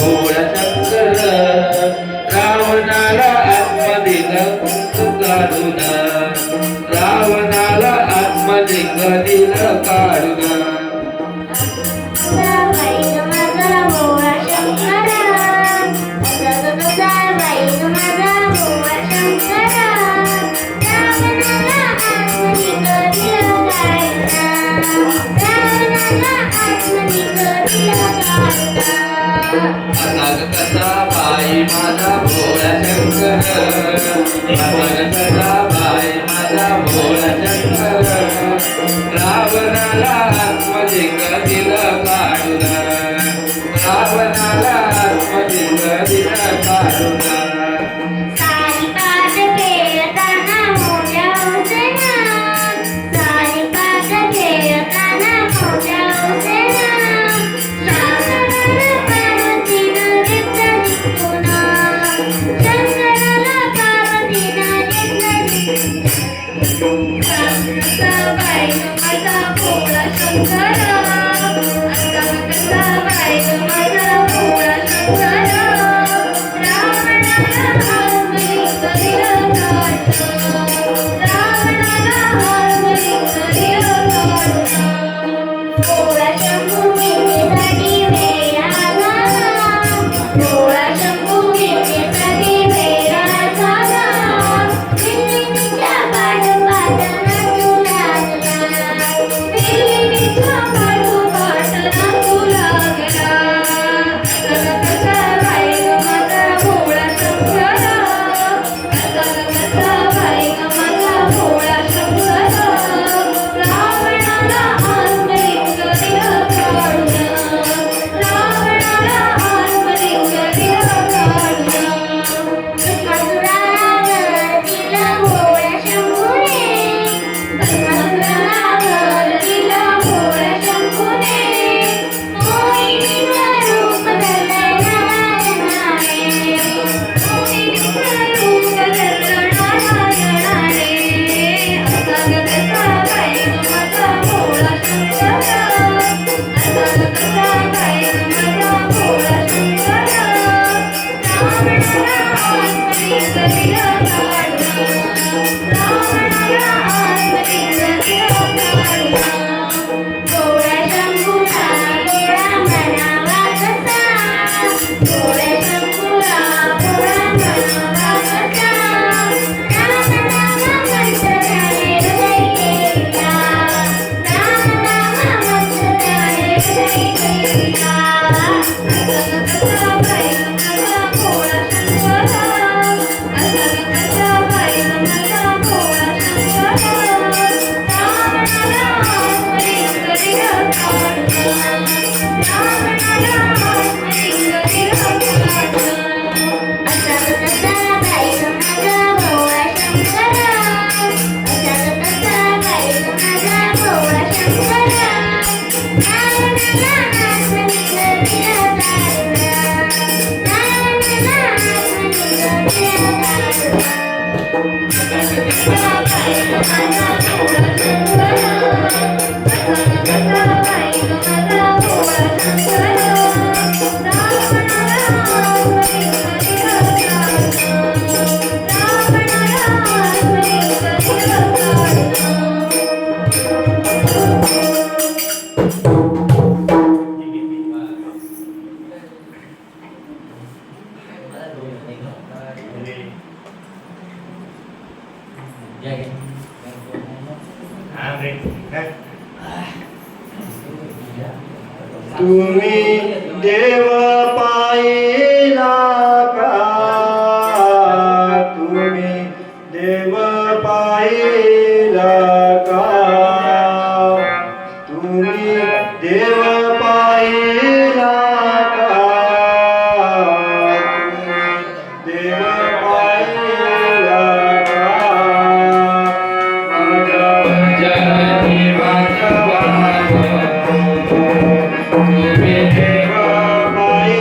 भोळा शंकर रावणाला आत्मलिंग काढून रावणाला आत्मलिंग दिलं काढून कसा बाई माझा भोळा शंकर कसा बाई माझा भोळा शंकर रावणाला आत्मलिंग दिलं काढून रावणाला आत्मलिंग दिलं काढून तुम्ही देव पाहिला का तुम्ही देव पाहिला का तुम्ही देव पाहिला का तुम्ही देव पाहिला का माझ्या जगती वाचवा तुम्ही देव पाहिला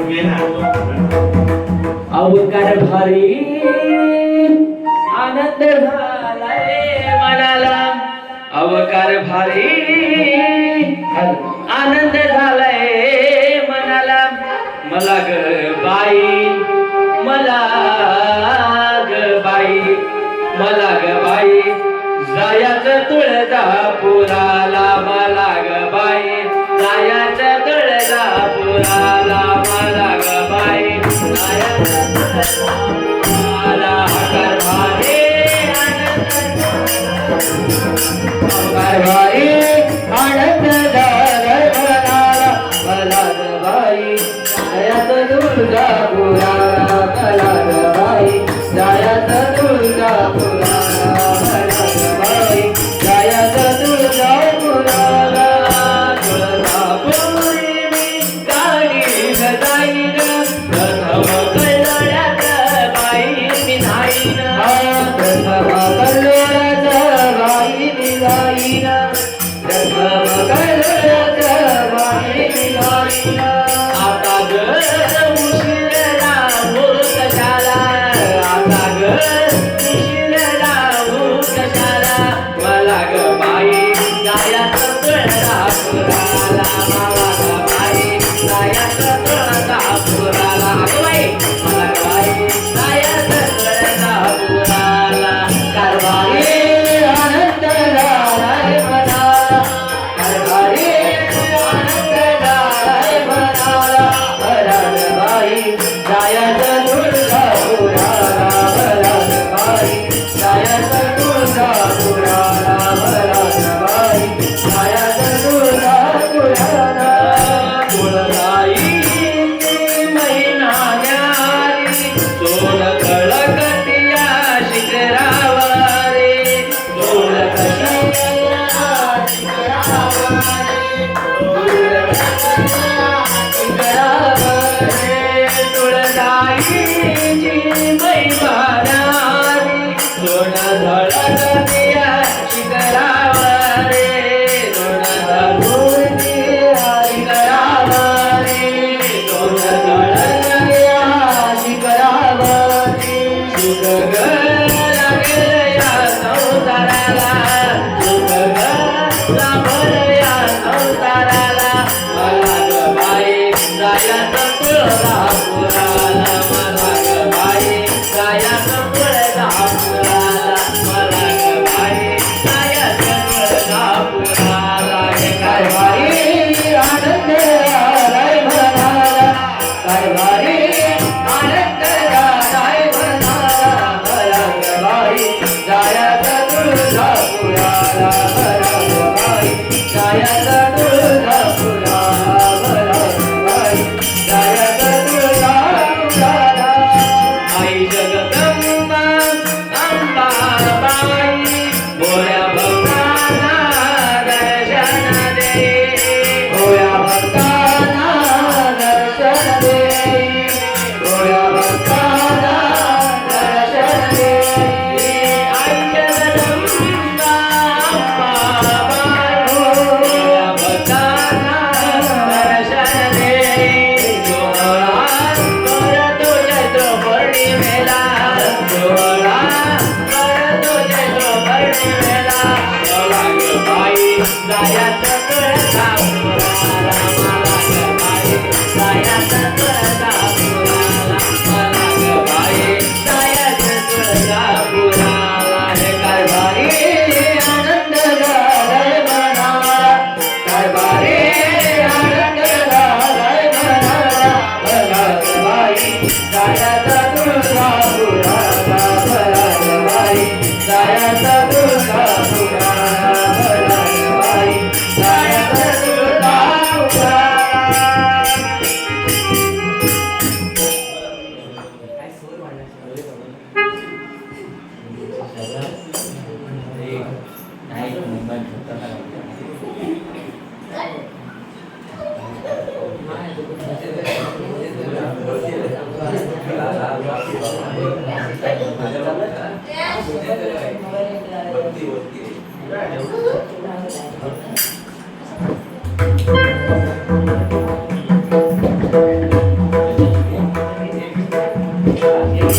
Bien, अवकार भारी आनंद झालाय मनाला अवकार भारी आनंद झालाय मनाला मला ग बाई मला ग बाई मला ग बाई जायाचं तुळजापुराला मला ग बाई जायाचं तुळजापुराला मला ग बाई जायाचं तुळजापुराला अवकार भारी अवकार भारी आनंद झालाय मनाला मला ग बाई जायाचं तुळजापुराला मला ग बाई जायाचं तुळजापुराला मला ग बाई जायाचं तुळजापुराला तुळजापुरी मी गाडी जाईन प्रथम कल्लोळात बाई मी जाईन प्रथम कल्लोळात बाई मी जाईन प्रथम कल्लोळात बाई मी जाईन आता ग उशिरा हो कशाला आता ग उशिरा हो कशाला मला ग बाई जायाचं तुळजापुराला मला ग बाई जायाचं तुळजापुराला अगं बाई मला ग बाई जायाचं तुळजापुराला कारभारी आनंद झालाय मनाला कारभारी आनंद झालाय मनाला मला ग बाई जायाचं तुळजापुराला मला ग बाई जायाचं तुळजापुराला मला ग बाई जायाचं तुळजापुराला तुळजाईची महिना न्यारी सोन कळकटिया शिखरावारे सोन कळकटिया शिखरावारे तुळजाईची महिमा न्यारी सोन कळकटिया शिखरावारे सोन कळकटिया शिखरावारे सोन कळकटिया शिखरावारे सुख ग लागेल या संसाराला सुख ग लाभल या संसाराला मला ग बाई जायाचं तुळजापुराला मला ग बाई जायाचं तुळजापुराला मला ग बाई जायाचं तुळजापुराला हे काय बाई आनंद झालाय मनाला काय बाई आनंद झालाय मनाला मला ग बाई जायाचं तुळजापुराला मला ग बाई जायाचं तुळजापुराला मला ग बाई जायाचं तुळजापुराला आई जगदंबा अंबाबाई भोळ्या भक्तांना दर्शन दे भोळ्या भक्तांना दर्शन दे भोळ्या भक्तांना दर्शन दे आई जगदंबा अंबाबाई भोळ्या भक्तांना दर्शन दे जोळा करतो चैत्र पौर्णिमेला जोळा करतो चैत्र पौर्णिमेला मला ग बाई जायाचं तुळजापुराला मला ग बाई जायाचं तुळजापुराला मला ग बाई जायाचं तुळजापुराला हे काय भारी आनंद झालाय मनाला काय भारी आनंद झालाय मनाला मला ग बाई जायाचं तुळजापुराला मला ग बाई जायाचं तुळजापुराला मला ग बाई जायाचं तुळजापुराला Thank you.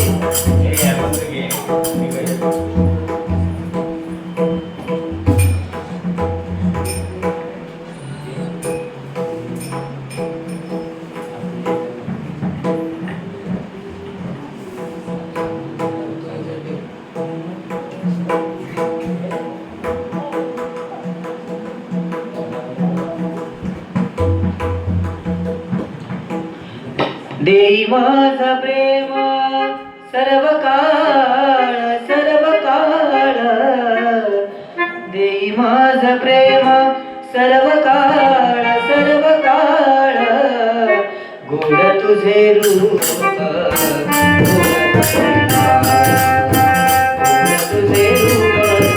देई माझा प्रेम सर्व काळ देई माझा प्रेम सर्व काळ गोड तुझे रूप गोड तुझे रूप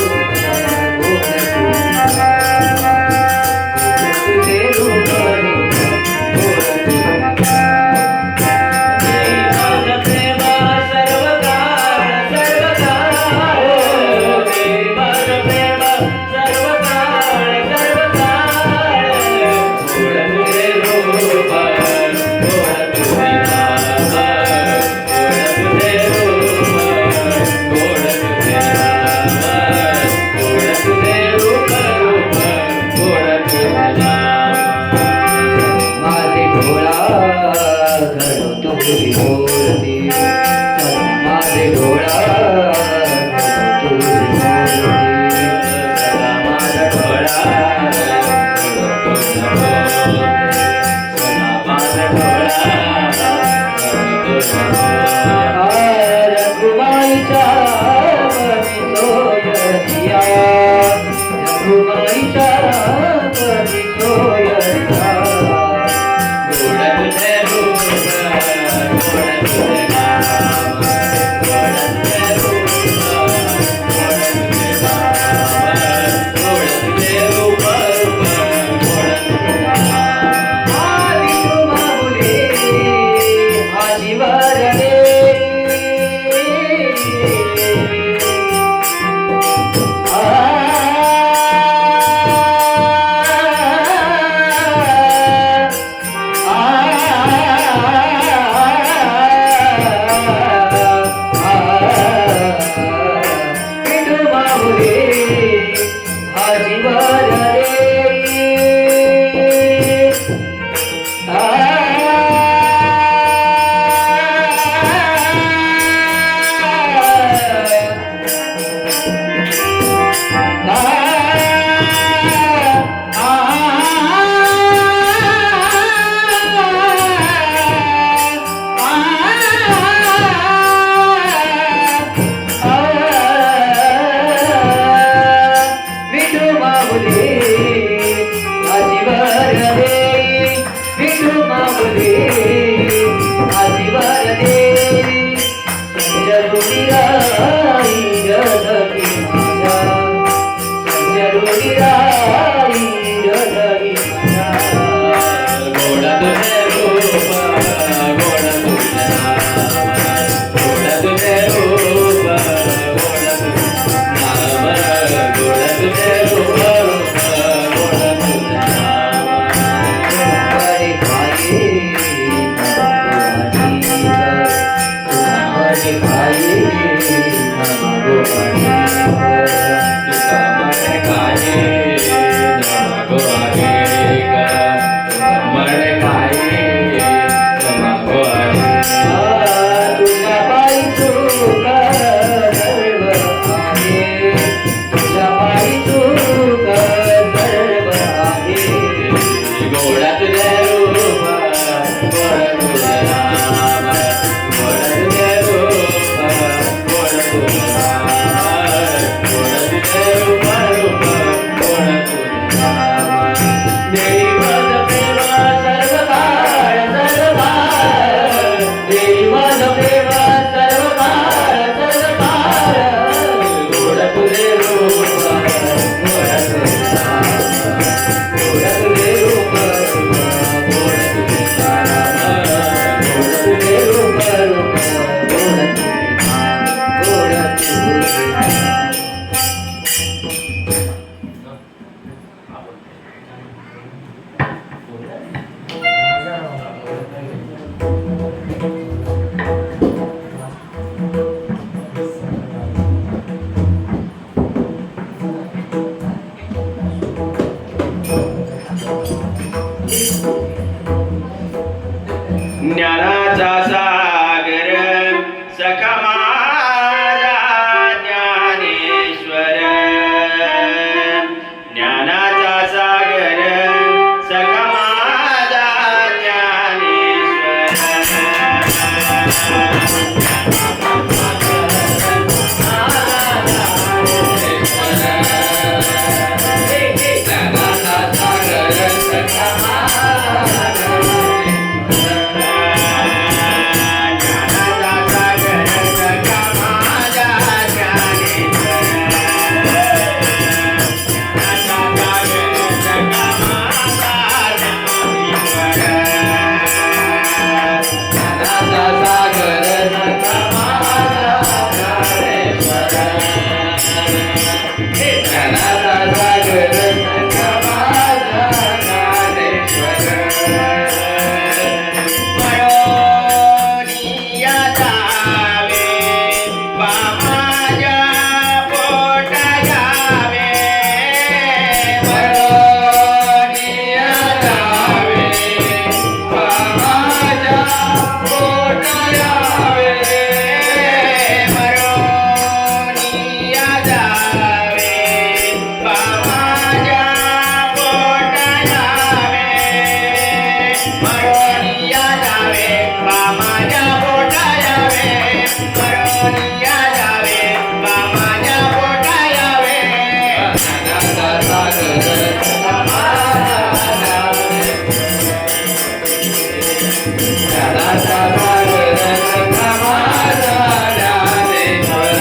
गोड तुझे रूप ज्ञानाचा सागर सखा माझा ज्ञानेश्वर ज्ञानाचा सागर सखा माझा ज्ञानेश्वर मरोनिया जावे बा माझ्या पोटा यावे मरोनिया जावे बा माझ्या पोटा यावे ज्ञानाचा सागर ज्ञानाचा सागर समाजा ज्ञानेश्वर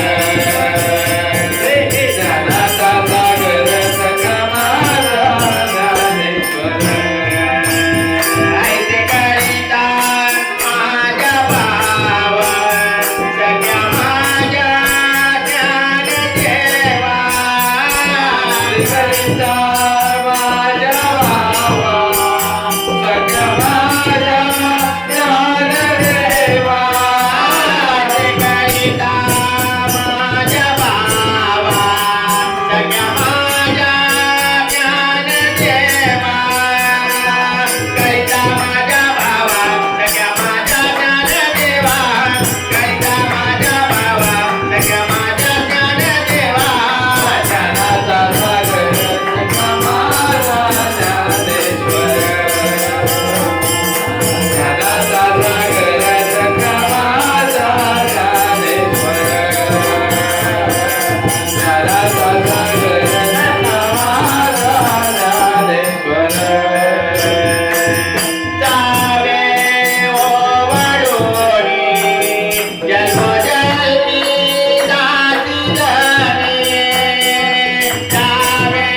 ज्ञानाचा सागर समाजा ज्ञानेश्वर ऐसे करिता माझ्या भावा सगळ्या माझ्या ज्ञान देवा करिता माझ्या भावा सगळ्या माझ्या ज्ञानदेवा ऐसे करिता माझ्या भावा सगळ्या माझ्या ज्ञान देवा करिता माझ्या भावा सगळ्या माझ्या ज्ञान देवा करिता माझ्या भावा सगळ्या माझ्या ज्ञान देवा ज्ञानाचा सागर समाजा ज्ञानेश्वर ज्ञानाचा सागर समाजा ज्ञानेश्वर ज्ञानाचा सागर समाजा ज्ञानेश्वर जावे ओवाळोनी जन्मोजन्मी दासी धनी जावे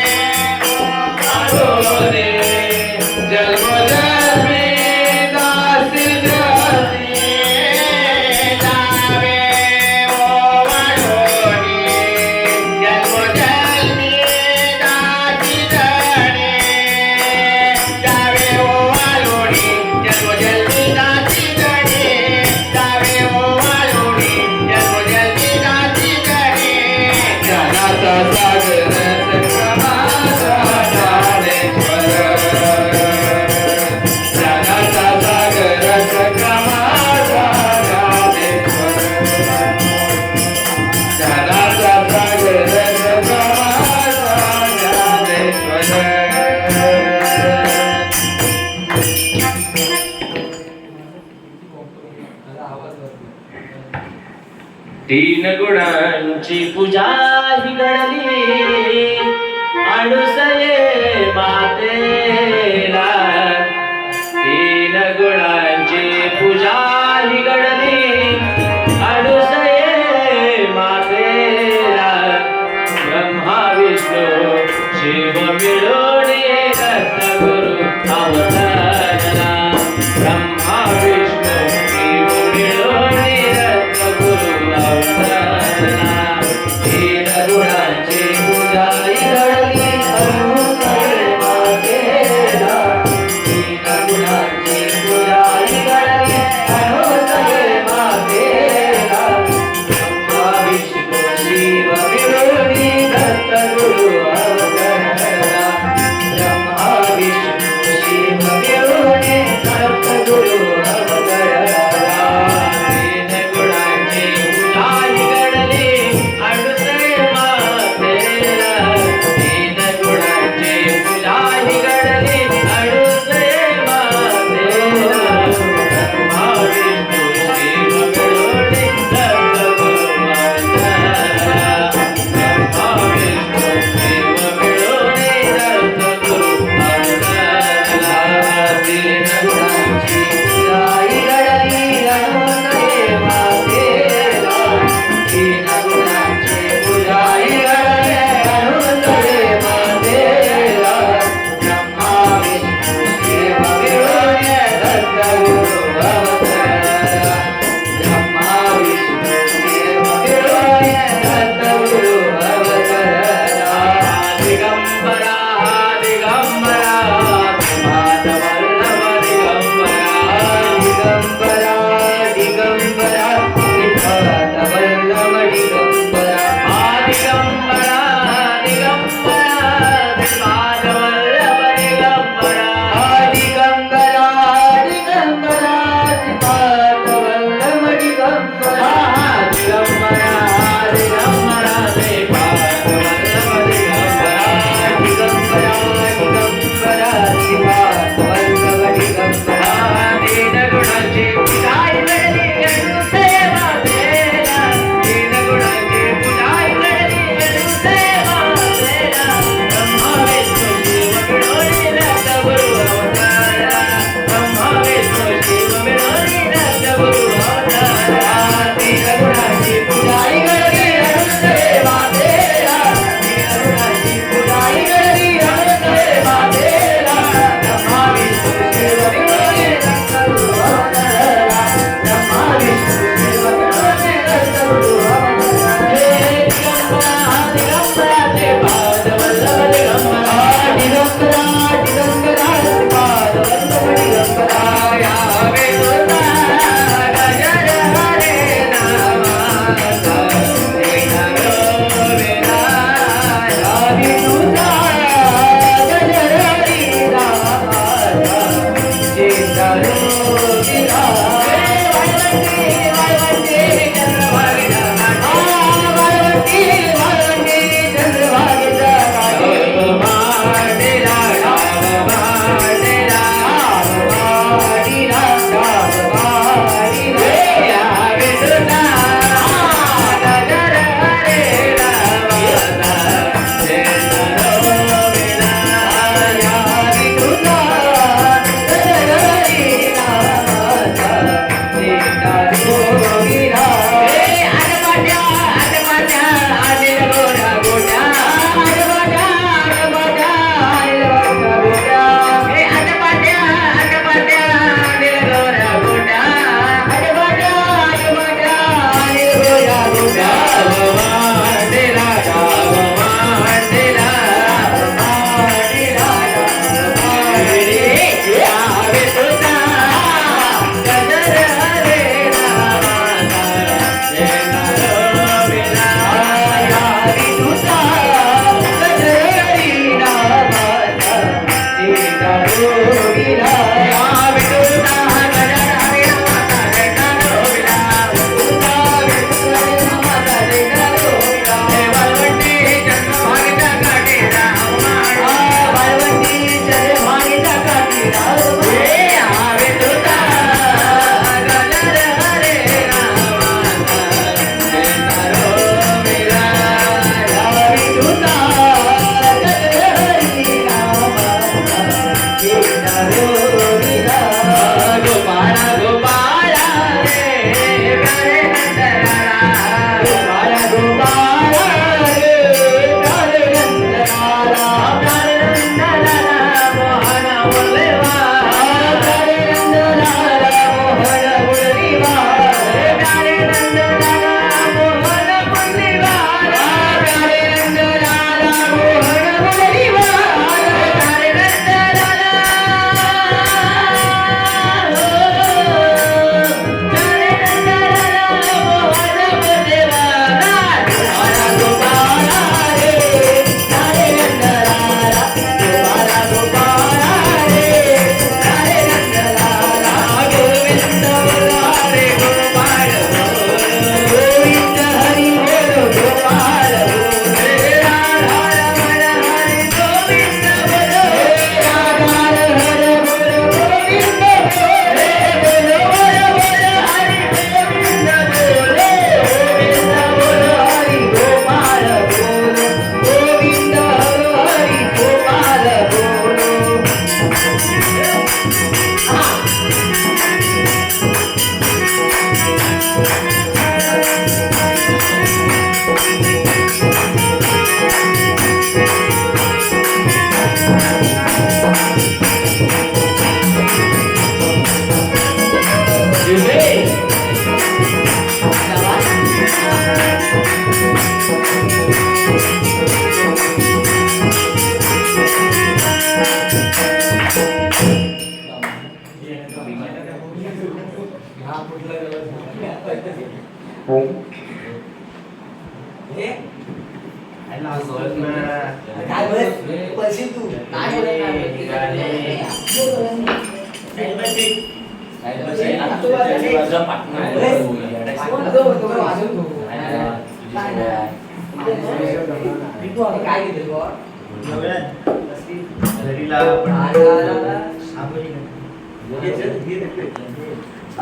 आलोरे जन्मोजन्मी दासी जनी जावे ओवाळोनी जन्मोजन्मी दासी धनी जावे ओवाळोनी जन्मोजन्मी दासी धनी जावे ओवाळोनी जन्मोजन्मी दासी धनी ज्ञानाचा सागर समाजा ज्ञानेश्वर ज्ञानाचा सागर समाजा ज्ञानेश्वर ज्ञानाचा सागर समाजा ज्ञानेश्वर तीन गुणांची पूजा ही घडली अणुसये मातेला तीन गुणांची पूजा ही घडली अणुसये मातेला ब्रह्मा विष्णू शिव मिळून दत्तगुरु अवतरला ब्रह्मा विष्णू शिव मिळून दत्तगुरु अवतरला तीन गुणांची पूजा ही घडली अणुसये मातेला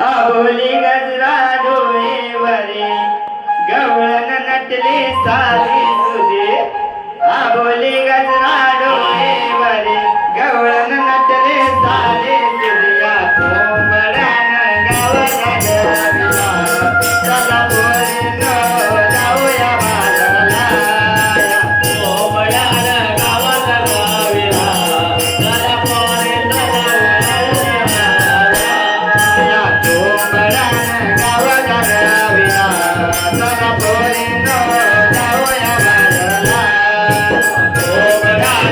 आबोली गजरा डोळेवरे गवळण नटले सारी तुझे आबोली गजरा डोळेवरे गवळण नटले सारे तुझ्या कोंबड्यान गाव गाजविला चला पोरीनो जाऊया बाजारला कोंबड्यान गावात गाविला चला पोरीनो या कोंबड्यान गाव गाजविला चला पोरीनो जाऊया बाजारला कोंबड्यान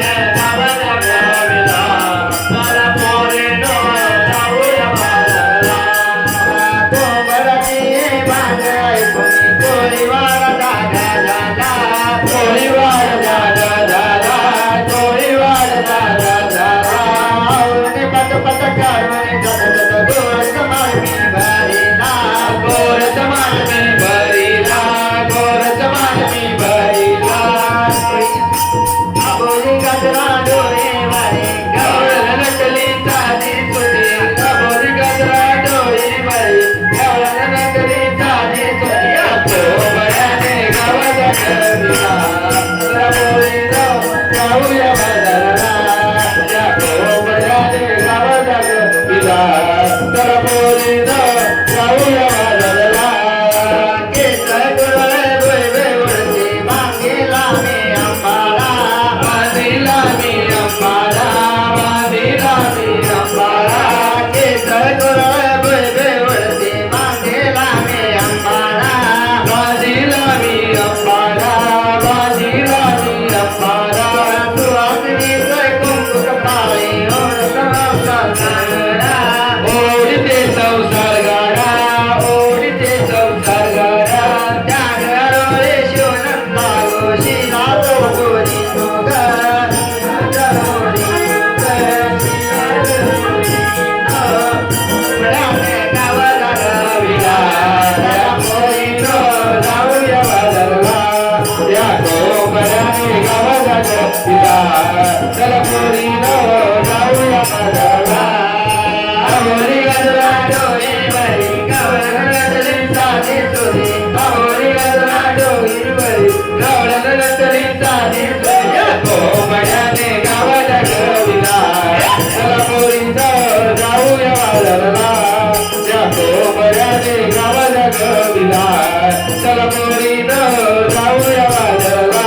गविला चला पोरीनो जाऊया बाजारला केसर गुरळ गुळवे उडते मागेला मी अंबाला बांधीला मी अंबाला बांधीला मी अंबाला केसर गुरळ गुळवे उडते मागेला मी अंबाला बांधीला मी अंबाला बांधीला मी अंबाला सुवासिनीचं कुंकू कपाळी ओढतं सांगडा ओढते संसार गाडा ओढते संसार गाडा त्यागरोळे शिवनंदा गोशी जातो गोरी सोग गावाला गविला त्या पोरीनो जाऊया बाजारला त्या कोंबड्याने गावाला गविला चला पोरीनो जाऊया बाजारला अहोरी गजरा डोळे बरी गवळगडली साधी सुरी अहोरी गजरा डोळे बरी गवळगडली साधी सुरी कोंबड्याने गावाला गविला चला पोरीनो जाऊया बाजारला त्या कोंबड्याने गावाला गविला चला पोरीनो जाऊया बाजारला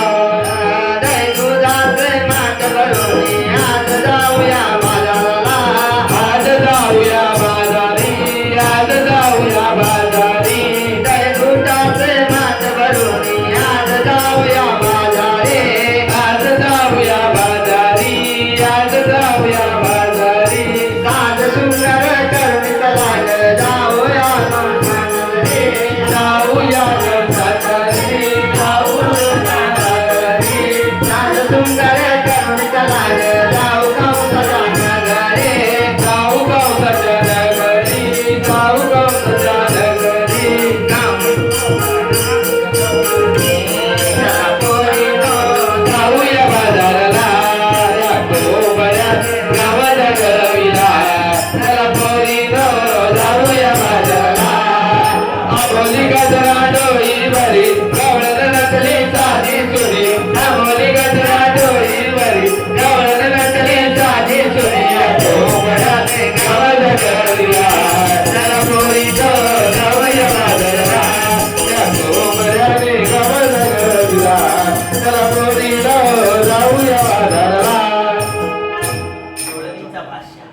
दही दुधाचे माठ भरून आज जाऊया बाजाराला आज जाऊया बाजारी आज जाऊया बाजारी दही दुधाचे माठ भरून आज जाऊया बाजारे आज जाऊया बाजारी आज जाऊया बाजारी साध सुंदर करून लाग जाऊया रे जाऊया बाजारी जाऊया बाजारी साध सुंदर करून लाग जाऊ गावचा नगरे जाऊ गावच्या नगरी जाऊ गावच्या नगरी जाऊया बाजारला या कोंबड्या गावाला गविला चला पोरीनो जाऊया बाजारला आंबोली गजरा डोई भरी गवळण नकली साधी सुरी आंबोली गजरा डोई भरी गवळण नकली साधी सुरी या कोंबड्याने गावाला गविला चला पोरीनो जाऊया बाजारला या कोंबड्याने गावाला गविला चला पोरीनो जाऊया बाजारला गवळणीचा भाषा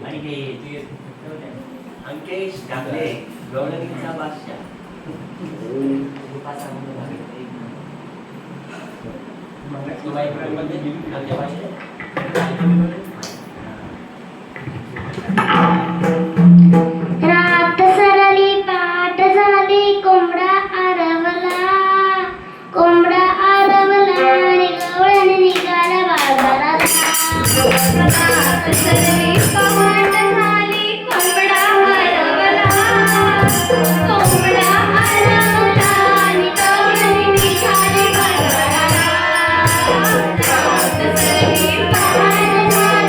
आणि हे अंकेश डांगरे गवळणीचा भाषा रात सरली पाट झाली कोंबडा आरवला आणि गवळण निघाला बाजारात रात सरली पाट झाली कोंबडा आरवला आणि गवळण निघाली बाजारात रात सरली पाट झाली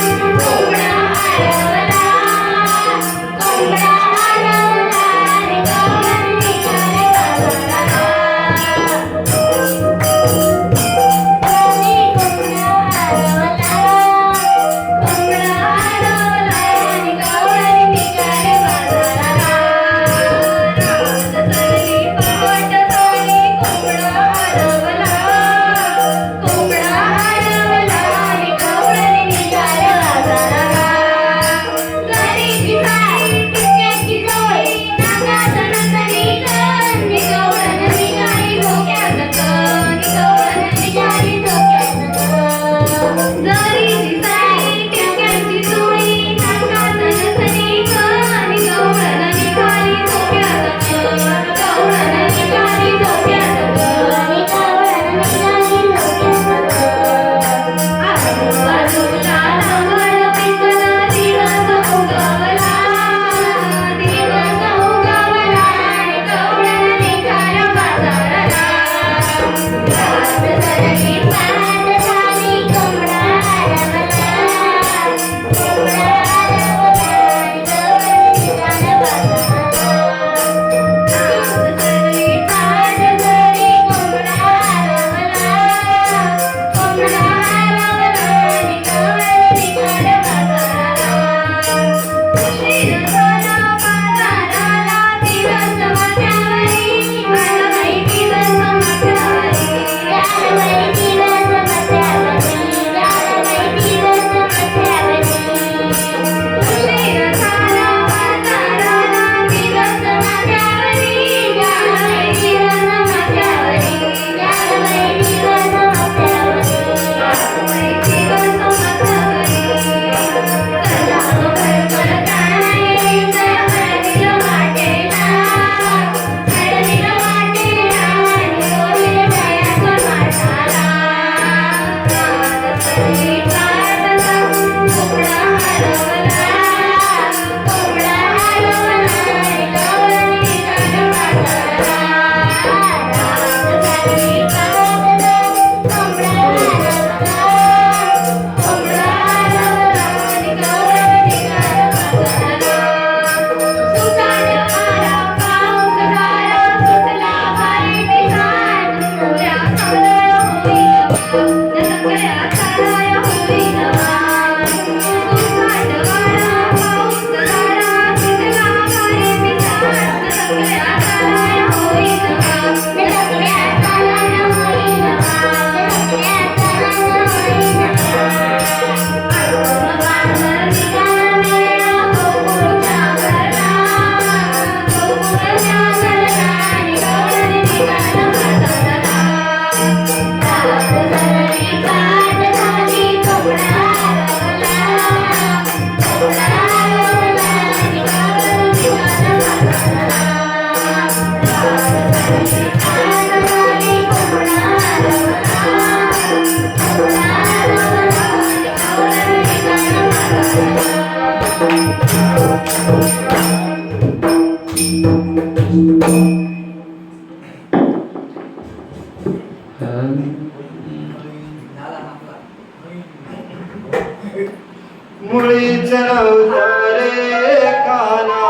मुळीच नव्हता रे काना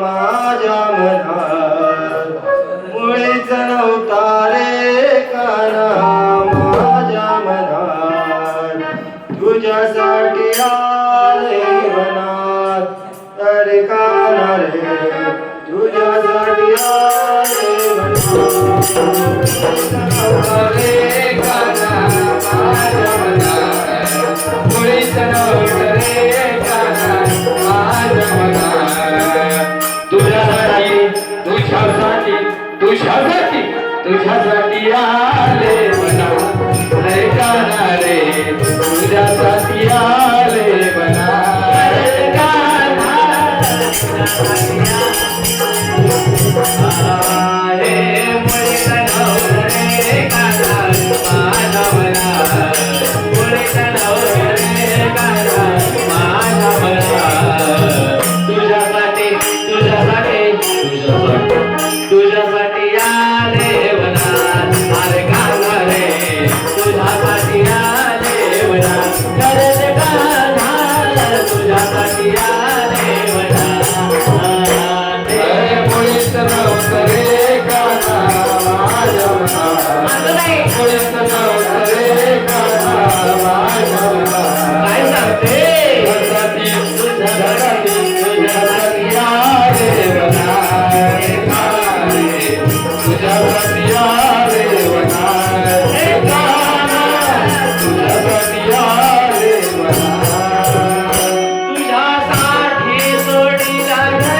माझ्या मनात, मुळीच नव्हता रे काना माझ्या मनात, तुझ्यासाठी आले मनात अरे काना रे, तुझ्यासाठी आले तुझ्यासाठी आले मना रे काना रे, तुझ्यासाठी आले मना रे काना, रे मुळीच नव्हतं रे काना माझ्या मनात, मुळीच नव्हतं रे काना माझ्या मनात, तुझ्यासाठी तुझ्यासाठी तुझ्यासाठी तुझ्यासाठी आले मनात अरे काना रे, तुझ्यासाठी आले मनात रे काना, तुझ्यासाठी आले मनात रे मुळीच नव्हतं रे काना माझ्या मनात, मुळीच नव्हतं रे काना माझ्या मनात, काय सांगते तुझ्यासाठी तुझ्यासाठी आले मनात रे काना रे, तुझ्यासाठी आले मनात रे काना, तुझ्यासाठी आले मनात, तुझ्यासाठी सोडीला घरदार,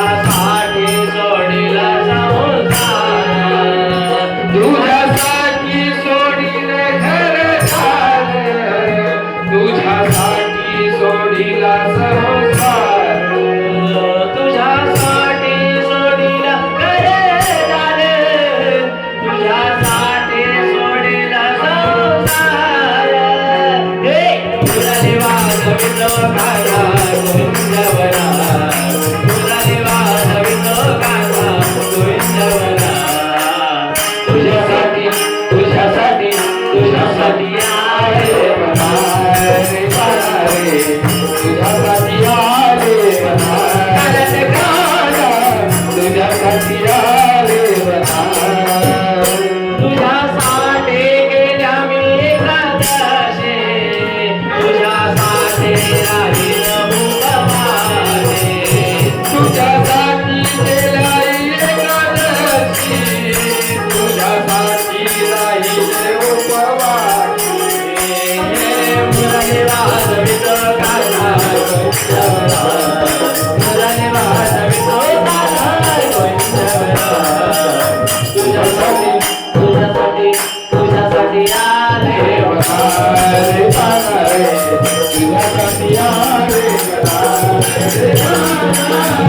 तुझ्यासाठी सोडीला संसार, तुझ्यासाठी सोडीले घरदार, तुझ्यासाठी सोडीला संसार, तुझ्यासाठी सोडीला घरदार, तुझ्यासाठी सोडीला संसार, हे तुला वाजवितो काना गोविंदवना, तुला वाजवितो काना गोविंदवना, तुझ्यासाठी तुझ्यासाठी तुझ्यासाठी आले मना रे काना रे, तुझ्यासाठी आले मना रे काना, तुझ्यासाठी आले मना, तुझ्यासाठी गेल्या मी एकादशी, तुझ्यासाठी राहील उपवासी, तुझ्यासाठी गेल्या एकादशी, तुझ्यासाठी राहील उपवासी, मुलाने वाजवितो काना गोविंदवना, मुलाने वाजवितो काना गोविंदवना, तुझ्यासाठी तुझ्यासाठी तुझ्यासाठी आले मना रे काना रे, तुझ्यासाठी आले मना रे काना,